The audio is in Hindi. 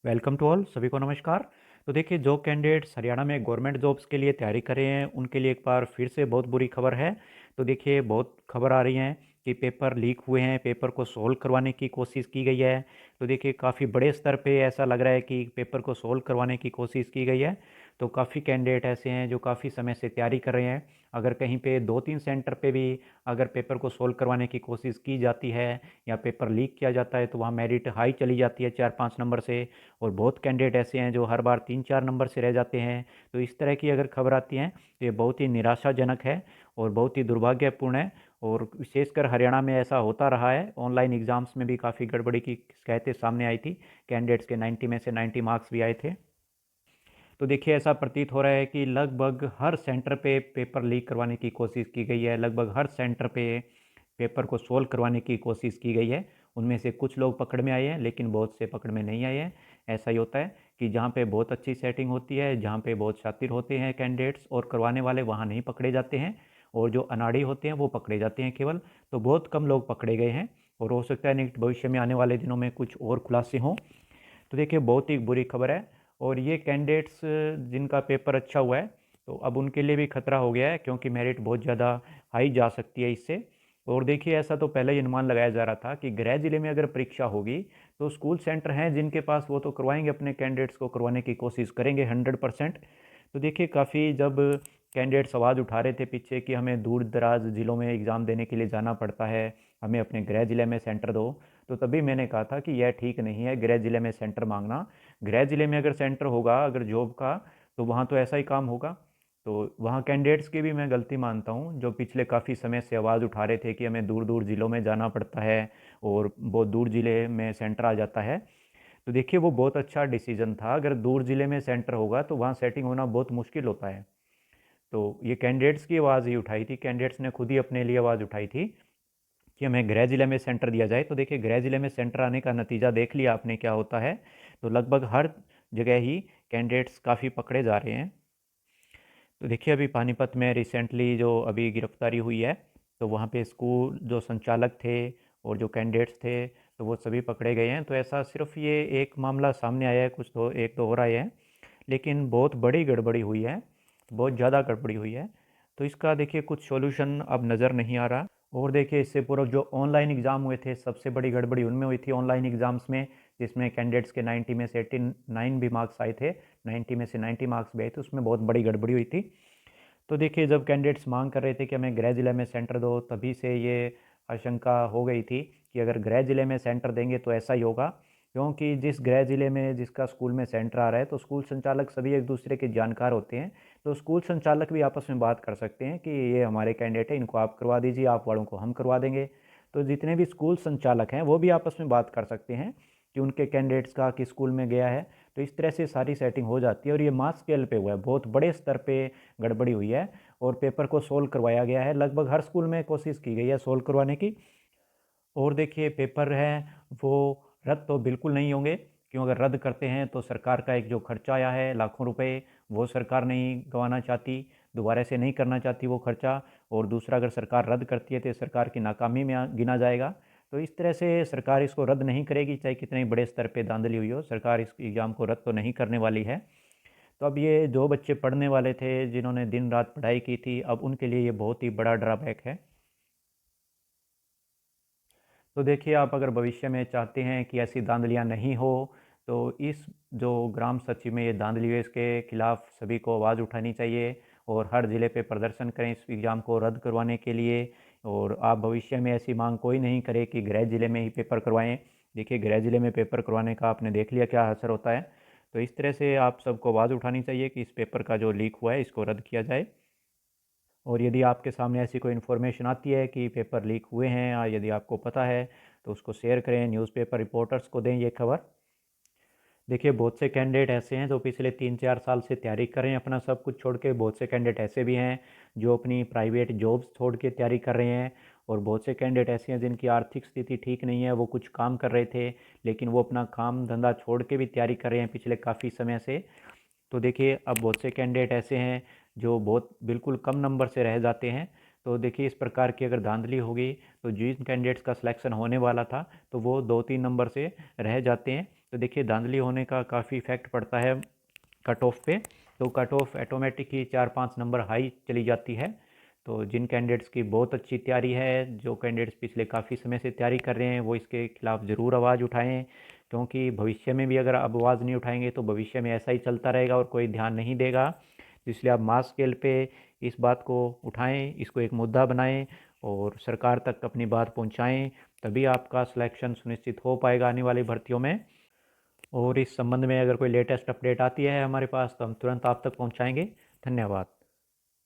वेलकम टू ऑल, सभी को नमस्कार। तो देखिए, जो कैंडिडेट्स हरियाणा में गवर्नमेंट जॉब्स के लिए तैयारी कर रहे हैं उनके लिए एक बार फिर से बहुत बुरी खबर है। तो देखिए, बहुत खबर आ रही हैं कि पेपर लीक हुए हैं, पेपर को सोल्व करवाने की कोशिश की गई है। तो देखिए, काफ़ी बड़े स्तर पे ऐसा लग रहा है कि पेपर को सोल्व करवाने की कोशिश की गई है। तो काफ़ी कैंडिडेट ऐसे हैं जो काफ़ी समय से तैयारी कर रहे हैं। अगर कहीं पे 2-3 सेंटर पे भी अगर पेपर को सोल्व करवाने की कोशिश की जाती है या पेपर लीक किया जाता है तो वहाँ मेरिट हाई चली जाती है 4-5 नंबर से। और बहुत कैंडिडेट ऐसे हैं जो हर बार 3-4 नंबर से रह जाते हैं। तो इस तरह की अगर खबर आती हैं तो ये बहुत ही निराशाजनक है और बहुत ही दुर्भाग्यपूर्ण है। और विशेषकर हरियाणा में ऐसा होता रहा है। ऑनलाइन एग्ज़ाम्स में भी काफ़ी गड़बड़ी की शिकायतें सामने आई थी। कैंडिडेट्स के 90 में से 90 मार्क्स भी आए थे। तो देखिए, ऐसा प्रतीत हो रहा है कि लगभग हर सेंटर पे पेपर लीक करवाने की कोशिश की गई है। लगभग हर सेंटर पे पेपर को सोल्व करवाने की कोशिश की गई है। उनमें से कुछ लोग पकड़ में आए हैं लेकिन बहुत से पकड़ में नहीं आए हैं। ऐसा ही होता है कि जहाँ पे बहुत अच्छी सेटिंग होती है, जहाँ पे बहुत शातिर होते हैं कैंडिडेट्स और करवाने वाले, वहाँ नहीं पकड़े जाते हैं। और जो अनाड़ी होते हैं वो पकड़े जाते हैं केवल। तो बहुत कम लोग पकड़े गए हैं और हो सकता है नेक्स्ट भविष्य में आने वाले दिनों में कुछ और खुलासे हों। तो देखिए, बहुत ही बुरी खबर है। और ये कैंडिडेट्स जिनका पेपर अच्छा हुआ है तो अब उनके लिए भी खतरा हो गया है क्योंकि मेरिट बहुत ज़्यादा हाई जा सकती है इससे। और देखिए, ऐसा तो पहले ही अनुमान लगाया जा रहा था कि गृह जिले में अगर परीक्षा होगी तो स्कूल सेंटर हैं जिनके पास, वो तो करवाएंगे, अपने कैंडिडेट्स को करवाने की कोशिश करेंगे 100%। तो देखिए, काफ़ी जब कैंडिडेट्स आवाज़ उठा रहे थे पीछे कि हमें दूर दराज ज़िलों में एग्ज़ाम देने के लिए जाना पड़ता है, हमें अपने गृह ज़िले में सेंटर दो, तो तभी मैंने कहा था कि यह ठीक नहीं है गृह ज़िले में सेंटर मांगना। गृह ज़िले में अगर सेंटर होगा अगर जॉब का, तो वहाँ तो ऐसा ही काम होगा। तो वहाँ कैंडिडेट्स की भी मैं गलती मानता हूँ जो पिछले काफ़ी समय से आवाज़ उठा रहे थे कि हमें दूर दूर ज़िलों में जाना पड़ता है और बहुत दूर ज़िले में सेंटर आ जाता है। तो देखिए, वो बहुत अच्छा डिसीजन था। अगर दूर ज़िले में सेंटर होगा तो वहाँ सेटिंग होना बहुत मुश्किल होता है। तो ये कैंडिडेट्स की आवाज़ ही उठाई थी, कैंडिडेट्स ने खुद ही अपने लिए आवाज़ उठाई थी कि हमें गृह जिले में सेंटर दिया जाए। तो देखिए, गृह जिले में सेंटर आने का नतीजा देख लिया आपने क्या होता है। तो लगभग हर जगह ही कैंडिडेट्स काफ़ी पकड़े जा रहे हैं। तो देखिए, अभी पानीपत में रिसेंटली जो अभी गिरफ्तारी हुई है, तो वहाँ पे स्कूल जो संचालक थे और जो कैंडिडेट्स थे तो वो सभी पकड़े गए हैं। तो ऐसा सिर्फ ये एक मामला सामने आया है, कुछ तो एक दो और आए हैं, लेकिन बहुत बड़ी गड़बड़ी हुई है, बहुत ज़्यादा गड़बड़ी हुई है। तो इसका देखिए कुछ सॉल्यूशन अब नज़र नहीं आ रहा। और देखिए, इससे पूर्व जो ऑनलाइन एग्ज़ाम हुए थे सबसे बड़ी गड़बड़ी उनमें हुई थी, ऑनलाइन एग्ज़ाम्स में, जिसमें कैंडिडेट्स के 90 में से 89 भी मार्क्स आए थे, 90 में से 90 मार्क्स भी आए थे, उसमें बहुत बड़ी गड़बड़ी हुई थी। तो देखिए, जब कैंडिडेट्स मांग कर रहे थे कि हमें गृह जिले में सेंटर दो, तभी से ये आशंका हो गई थी कि अगर गृह जिले में सेंटर देंगे तो ऐसा ही होगा। क्योंकि जिस गृह जिले में जिसका स्कूल में सेंटर आ रहा है तो स्कूल संचालक सभी एक दूसरे के जानकार होते हैं। तो स्कूल संचालक भी आपस में बात कर सकते हैं कि ये हमारे कैंडिडेट हैं, इनको आप करवा दीजिए, आप वालों को हम करवा देंगे। तो जितने भी स्कूल संचालक हैं वो भी आपस में बात कर सकते हैं कि उनके कैंडिडेट्स का किस स्कूल में गया है। तो इस तरह से सारी सेटिंग हो जाती है। और ये मास स्केल पे हुआ है, बहुत बड़े स्तर पे गड़बड़ी हुई है और पेपर को सोल्व करवाया गया है। लगभग हर स्कूल में कोशिश की गई है सोल्व करवाने की। और देखिए, पेपर हैं वो रद्द तो बिल्कुल नहीं होंगे, क्यों, अगर रद्द करते हैं तो सरकार का एक जो खर्चा आया है लाखों रुपए, वो सरकार नहीं गंवाना चाहती, दोबारा से नहीं करना चाहती वो खर्चा। और दूसरा, अगर सरकार रद्द करती है तो सरकार की नाकामी में गिना जाएगा। तो इस तरह से सरकार इसको रद्द नहीं करेगी, चाहे कितने ही बड़े स्तर पे धांधली हुई हो, सरकार इस एग्ज़ाम को रद्द तो नहीं करने वाली है। तो अब ये जो बच्चे पढ़ने वाले थे, जिन्होंने दिन रात पढ़ाई की थी, अब उनके लिए ये बहुत ही बड़ा ड्रॉबैक है। तो देखिए, आप अगर भविष्य में चाहते हैं कि ऐसी धांधलियाँ नहीं हो, तो इस जो ग्राम सचिव में ये धांधली है इसके खिलाफ सभी को आवाज़ उठानी चाहिए और हर ज़िले पे प्रदर्शन करें इस एग्ज़ाम को रद्द करवाने के लिए। और आप भविष्य में ऐसी मांग कोई नहीं करे कि गृह ज़िले में ही पेपर करवाएं। देखिए, गृह ज़िले में पेपर करवाने का आपने देख लिया क्या असर होता है। तो इस तरह से आप सबको आवाज़ उठानी चाहिए कि इस पेपर का जो लीक हुआ है इसको रद्द किया जाए। और यदि आपके सामने ऐसी कोई इन्फॉर्मेशन आती है कि पेपर लीक हुए हैं या यदि आपको पता है तो उसको शेयर करें, न्यूज़पेपर रिपोर्टर्स को दें ये खबर। देखिए, बहुत से कैंडिडेट ऐसे हैं जो पिछले 3-4 साल से तैयारी कर रहे हैं अपना सब कुछ छोड़ के। बहुत से कैंडिडेट ऐसे भी हैं जो अपनी प्राइवेट जॉब्स छोड़ के तैयारी कर रहे हैं। और बहुत से कैंडिडेट ऐसे हैं जिनकी आर्थिक स्थिति ठीक नहीं है, वो कुछ काम कर रहे थे लेकिन वो अपना काम धंधा छोड़ के भी तैयारी कर रहे हैं पिछले काफ़ी समय से। तो देखिए, अब बहुत से कैंडिडेट ऐसे हैं जो बहुत बिल्कुल कम नंबर से रह जाते हैं। तो देखिए, इस प्रकार की अगर धांधली होगी तो जिन कैंडिडेट्स का सिलेक्शन होने वाला था तो वो 2-3 नंबर से रह जाते हैं। तो देखिए धांधली होने का काफ़ी इफेक्ट पड़ता है कट ऑफ पे। तो कट ऑफ ऑटोमेटिक ही 4-5 नंबर हाई चली जाती है। तो जिन कैंडिडेट्स की बहुत अच्छी तैयारी है, जो कैंडिडेट्स पिछले काफ़ी समय से तैयारी कर रहे हैं, वो इसके खिलाफ ज़रूर आवाज़ उठाएं, क्योंकि भविष्य में भी अगर अब आवाज़ नहीं उठाएंगे तो भविष्य में ऐसा ही चलता रहेगा और कोई ध्यान नहीं देगा। तो इसलिए आप मास स्केल पे इस बात को उठाएं, इसको एक मुद्दा बनाएं और सरकार तक अपनी बात पहुंचाएं। तभी आपका सिलेक्शन सुनिश्चित हो पाएगा आने वाली भर्तियों में। और इस संबंध में अगर कोई लेटेस्ट अपडेट आती है हमारे पास तो हम तुरंत आप तक पहुंचाएंगे। धन्यवाद।